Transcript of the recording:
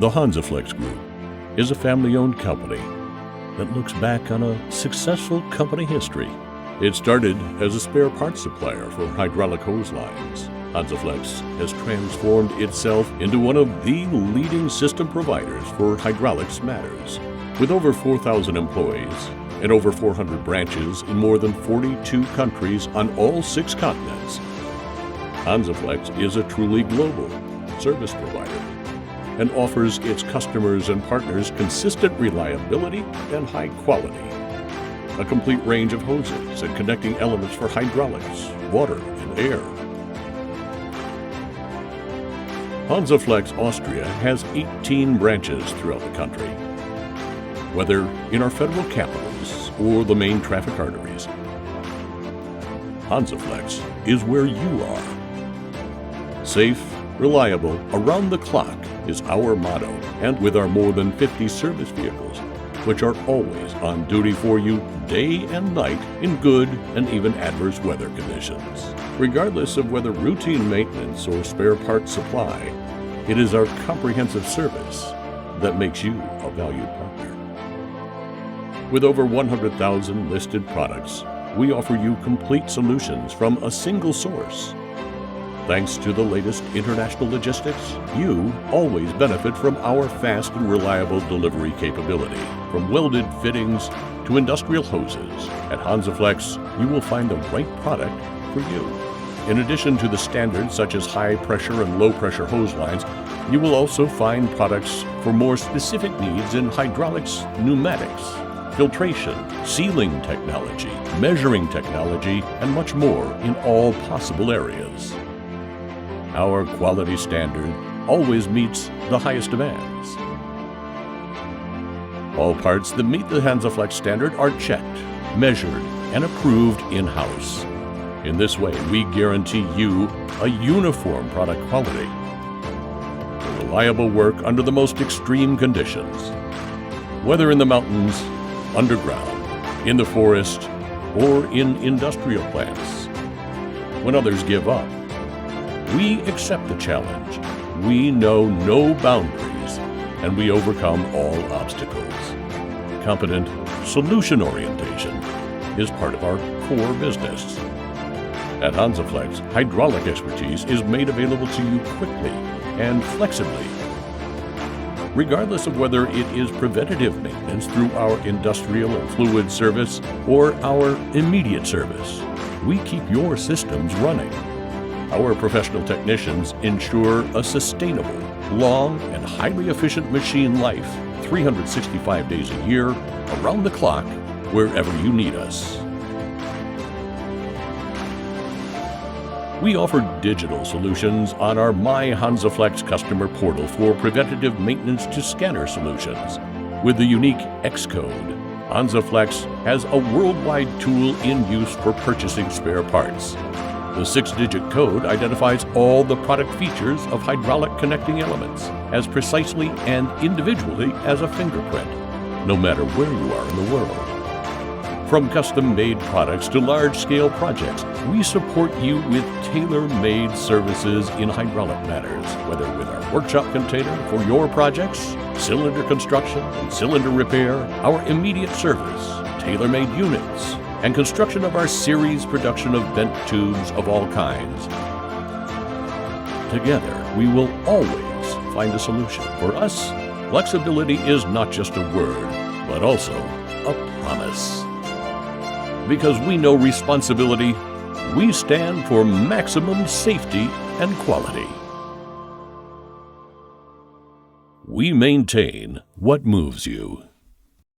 The HANSA-FLEX Group is a family-owned company that looks back on a successful company history. It started as a spare parts supplier for hydraulic hose lines. HANSA-FLEX has transformed itself into one of the leading system providers for hydraulics matters. With over 4,000 employees and over 400 branches in more than 42 countries on all 6 continents, HANSA-FLEX is a truly global service provider and offers its customers and partners consistent reliability and high quality. A complete range of hoses and connecting elements for hydraulics, water, and air. HANSA-FLEX Austria has 18 branches throughout the country, whether in our federal capitals or the main traffic arteries. HANSA-FLEX is where you are. Safe, reliable, around the clock is our motto, and with our more than 50 service vehicles, which are always on duty for you day and night in good and even adverse weather conditions. Regardless of whether routine maintenance or spare parts supply, it is our comprehensive service that makes you a valued partner. With over 100,000 listed products, we offer you complete solutions from a single source. Thanks to the latest international logistics, you always benefit from our fast and reliable delivery capability. From welded fittings to industrial hoses, at HANSA-FLEX, you will find the right product for you. In addition to the standards such as high pressure and low pressure hose lines, you will also find products for more specific needs in hydraulics, pneumatics, filtration, sealing technology, measuring technology, and much more in all possible areas. Our quality standard always meets the highest demands. All parts that meet the HANSA-FLEX standard are checked, measured, and approved in-house. In this way, we guarantee you a uniform product quality, reliable work under the most extreme conditions, whether in the mountains, underground, in the forest, or in industrial plants. When others give up, we accept the challenge. We know no boundaries, and we overcome all obstacles. Competent solution orientation is part of our core business. At HANSA-FLEX, hydraulic expertise is made available to you quickly and flexibly. Regardless of whether it is preventative maintenance through our industrial and fluid service or our immediate service, we keep your systems running. Our professional technicians ensure a sustainable, long, and highly efficient machine life 365 days a year, around the clock, wherever you need us. We offer digital solutions on our My HANSA-FLEX customer portal for preventative maintenance to scanner solutions. With the unique X code, HANSA-FLEX has a worldwide tool in use for purchasing spare parts. The 6-digit code identifies all the product features of hydraulic connecting elements as precisely and individually as a fingerprint, no matter where you are in the world. From custom-made products to large-scale projects, we support you with tailor-made services in hydraulic matters, whether with our workshop container for your projects, cylinder construction and cylinder repair, our immediate service, tailor-made units, and construction of our series production of bent tubes of all kinds. Together, we will always find a solution. For us, flexibility is not just a word, but also a promise. Because we know responsibility, we stand for maximum safety and quality. We maintain what moves you.